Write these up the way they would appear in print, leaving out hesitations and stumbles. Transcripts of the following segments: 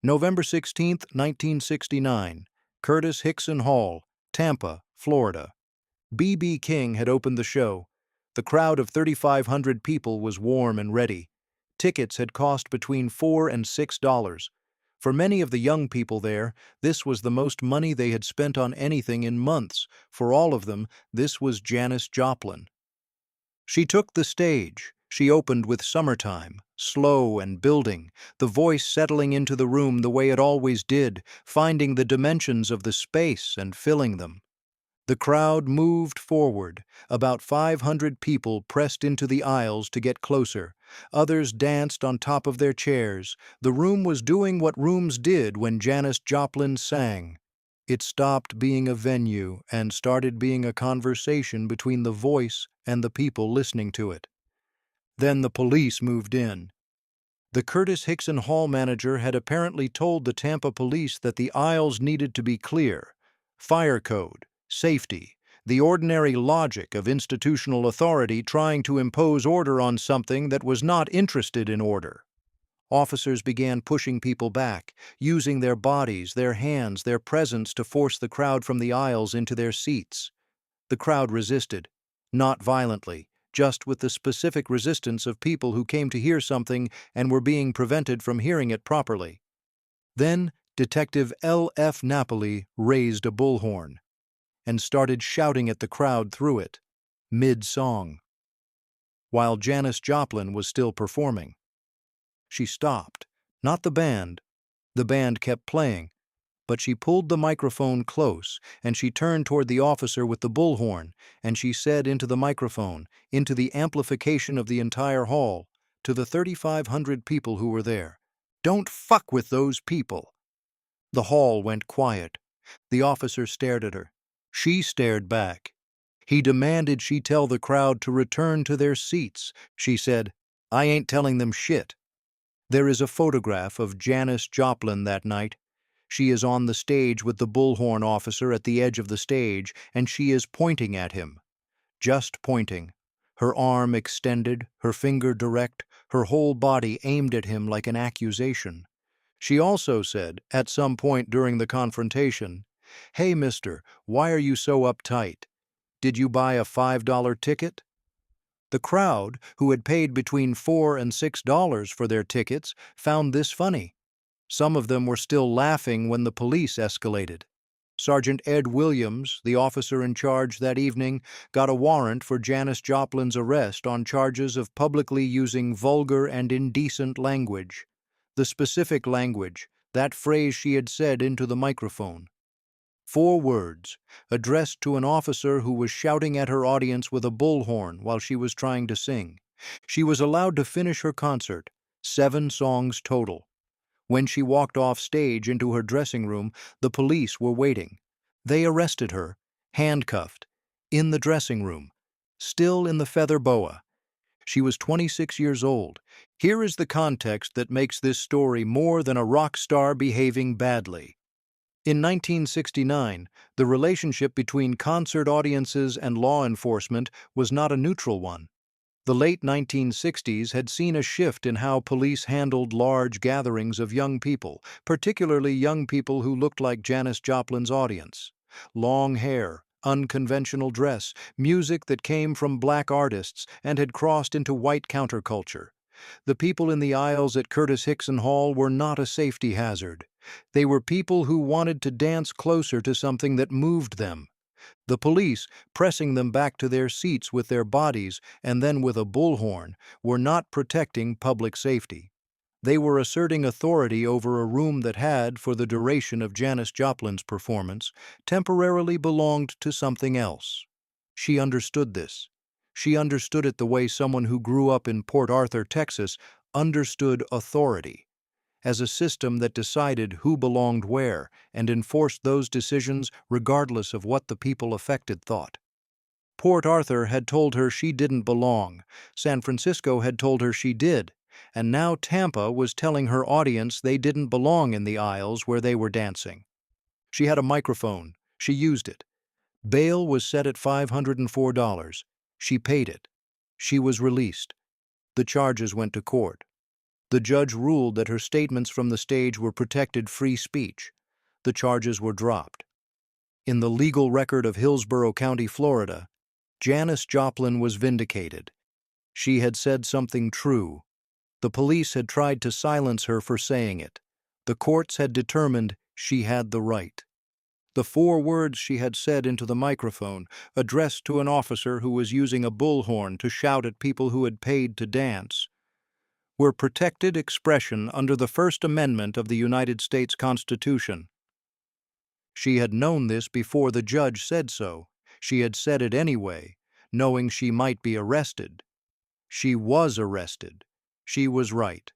November 16, 1969, Curtis Hixon Hall, Tampa, Florida. B.B. King had opened the show. The crowd of 3,500 people was warm and ready. Tickets had cost between $4 and $6. For many of the young people there, this was the most money they had spent on anything in months. For all of them, this was Janis Joplin. She took the stage. She opened with Summertime, slow and building, the voice settling into the room the way it always did, finding the dimensions of the space and filling them. The crowd moved forward. About 500 people pressed into the aisles to get closer. Others danced on top of their chairs. The room was doing what rooms did when Janis Joplin sang. It stopped being a venue and started being a conversation between the voice and the people listening to it. Then the police moved in. The Curtis Hixon Hall manager had apparently told the Tampa police that the aisles needed to be clear. Fire code, safety, the ordinary logic of institutional authority trying to impose order on something that was not interested in order. Officers began pushing people back, using their bodies, their hands, their presence to force the crowd from the aisles into their seats. The crowd resisted, not violently, just with the specific resistance of people who came to hear something and were being prevented from hearing it properly. Then Detective L.F. Napoli raised a bullhorn and started shouting at the crowd through it, mid-song, while Janis Joplin was still performing. She stopped, not the band. The band kept playing, but she pulled the microphone close, and she turned toward the officer with the bullhorn, and she said into the microphone, into the amplification of the entire hall, to the 3,500 people who were there, "Don't fuck with those people." The hall went quiet. The officer stared at her. She stared back. He demanded she tell the crowd to return to their seats. She said, "I ain't telling them shit." There is a photograph of Janis Joplin that night. She is on the stage with the bullhorn officer at the edge of the stage, and she is pointing at him. Just pointing. Her arm extended, her finger direct, her whole body aimed at him like an accusation. She also said, at some point during the confrontation, "Hey, mister, why are you so uptight? Did you buy a $5 ticket?" The crowd, who had paid between $4 and $6 for their tickets, found this funny. Some of them were still laughing when the police escalated. Sergeant Ed Williams, the officer in charge that evening, got a warrant for Janis Joplin's arrest on charges of publicly using vulgar and indecent language. The specific language, that phrase she had said into the microphone. 4 words, addressed to an officer who was shouting at her audience with a bullhorn while she was trying to sing. She was allowed to finish her concert, 7 songs total. When she walked off stage into her dressing room, the police were waiting. They arrested her, handcuffed, in the dressing room, still in the feather boa. She was 26 years old. Here is the context that makes this story more than a rock star behaving badly. In 1969, the relationship between concert audiences and law enforcement was not a neutral one. The late 1960s had seen a shift in how police handled large gatherings of young people, particularly young people who looked like Janis Joplin's audience. Long hair, unconventional dress, music that came from black artists and had crossed into white counterculture. The people in the aisles at Curtis Hixon Hall were not a safety hazard. They were people who wanted to dance closer to something that moved them. The police, pressing them back to their seats with their bodies and then with a bullhorn, were not protecting public safety. They were asserting authority over a room that had, for the duration of Janis Joplin's performance, temporarily belonged to something else. She understood this. She understood it the way someone who grew up in Port Arthur, Texas, understood authority, as a system that decided who belonged where and enforced those decisions regardless of what the people affected thought. Port Arthur had told her she didn't belong, San Francisco had told her she did, and now Tampa was telling her audience they didn't belong in the aisles where they were dancing. She had a microphone. She used it. Bail was set at $504. She paid it. She was released. The charges went to court. The judge ruled that her statements from the stage were protected free speech. The charges were dropped. In the legal record of Hillsborough County, Florida, Janis Joplin was vindicated. She had said something true. The police had tried to silence her for saying it. The courts had determined she had the right. The 4 words she had said into the microphone, addressed to an officer who was using a bullhorn to shout at people who had paid to dance, were protected expression under the First Amendment of the United States Constitution. She had known this before the judge said so. She had said it anyway, knowing she might be arrested. She was arrested. She was right.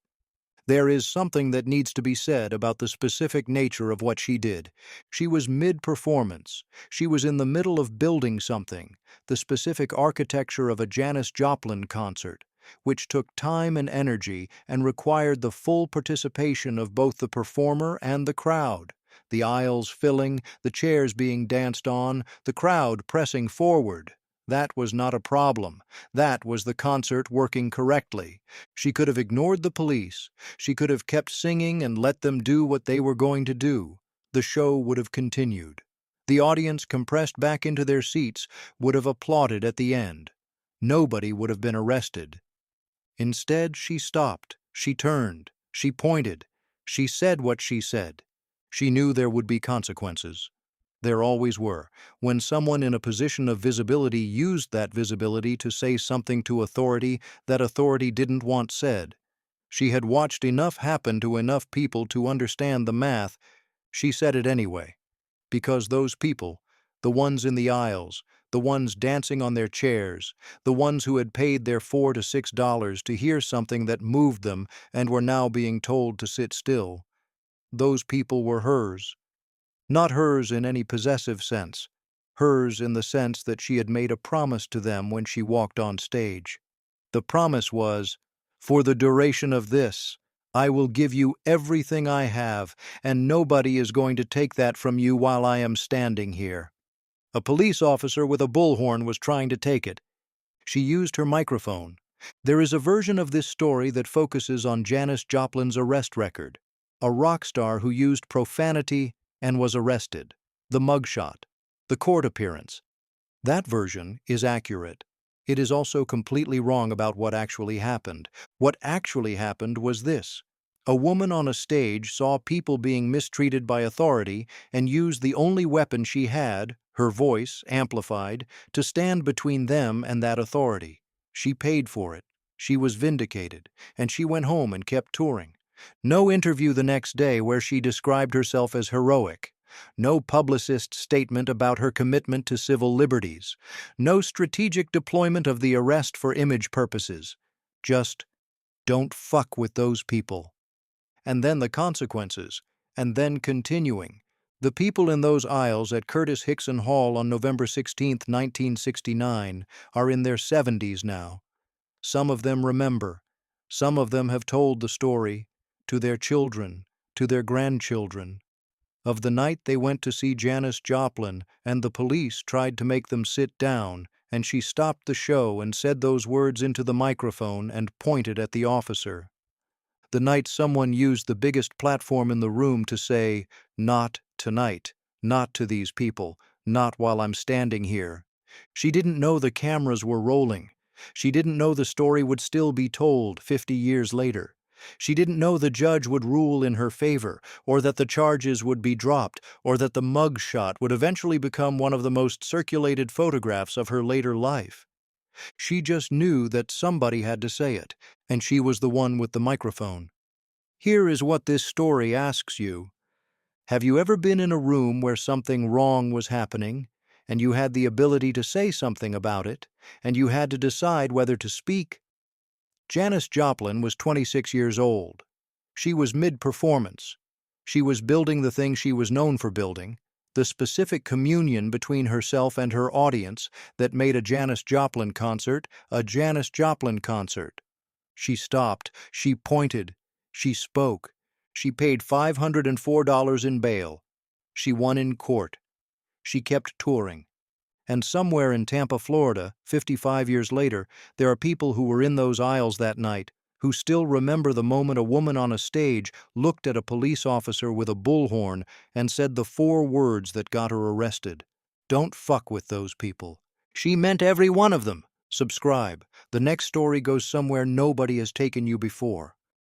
There is something that needs to be said about the specific nature of what she did. She was mid-performance. She was in the middle of building something, the specific architecture of a Janis Joplin concert, which took time and energy and required the full participation of both the performer and the crowd. The aisles filling, the chairs being danced on, the crowd pressing forward. That was not a problem. That was the concert working correctly. She could have ignored the police. She could have kept singing and let them do what they were going to do. The show would have continued. The audience, compressed back into their seats, would have applauded at the end. Nobody would have been arrested. Instead, she stopped. She turned. She pointed. She said what she said. She knew there would be consequences. There always were, when someone in a position of visibility used that visibility to say something to authority that authority didn't want said. She had watched enough happen to enough people to understand the math. She said it anyway. Because those people, the ones in the aisles, the ones dancing on their chairs, the ones who had paid their $4 to $6 to hear something that moved them and were now being told to sit still, those people were hers. Not hers in any possessive sense, hers in the sense that she had made a promise to them when she walked on stage. The promise was, "For the duration of this, I will give you everything I have, and nobody is going to take that from you while I am standing here." A police officer with a bullhorn was trying to take it. She used her microphone. There is a version of this story that focuses on Janis Joplin's arrest record, a rock star who used profanity and was arrested, the mugshot, the court appearance. That version is accurate. It is also completely wrong about what actually happened. What actually happened was this. A woman on a stage saw people being mistreated by authority and used the only weapon she had, her voice, amplified, to stand between them and that authority. She paid for it. She was vindicated, and she went home and kept touring. No interview the next day where she described herself as heroic. No publicist statement about her commitment to civil liberties. No strategic deployment of the arrest for image purposes. Just, don't fuck with those people. And then the consequences, and then continuing. The people in those aisles at Curtis Hixon Hall on November 16, 1969, are in their 70s now. Some of them remember. Some of them have told the story to their children, to their grandchildren, of the night they went to see Janis Joplin and the police tried to make them sit down, and she stopped the show and said those words into the microphone and pointed at the officer. The night someone used the biggest platform in the room to say, "Not tonight, not to these people, not while I'm standing here." She didn't know the cameras were rolling. She didn't know the story would still be told 50 years later. She didn't know the judge would rule in her favor, or that the charges would be dropped, or that the mug shot would eventually become one of the most circulated photographs of her later life. She just knew that somebody had to say it, and she was the one with the microphone. Here is what this story asks you. Have you ever been in a room where something wrong was happening, and you had the ability to say something about it, and you had to decide whether to speak? Janis Joplin was 26 years old. She was mid-performance. She was building the thing she was known for building, the specific communion between herself and her audience that made a Janis Joplin concert a Janis Joplin concert. She stopped, she pointed, she spoke. She paid $504 in bail. She won in court. She kept touring. And somewhere in Tampa, Florida, 55 years later, there are people who were in those aisles that night who still remember the moment a woman on a stage looked at a police officer with a bullhorn and said the 4 words that got her arrested. Don't fuck with those people. She meant every one of them. Subscribe. The next story goes somewhere nobody has taken you before.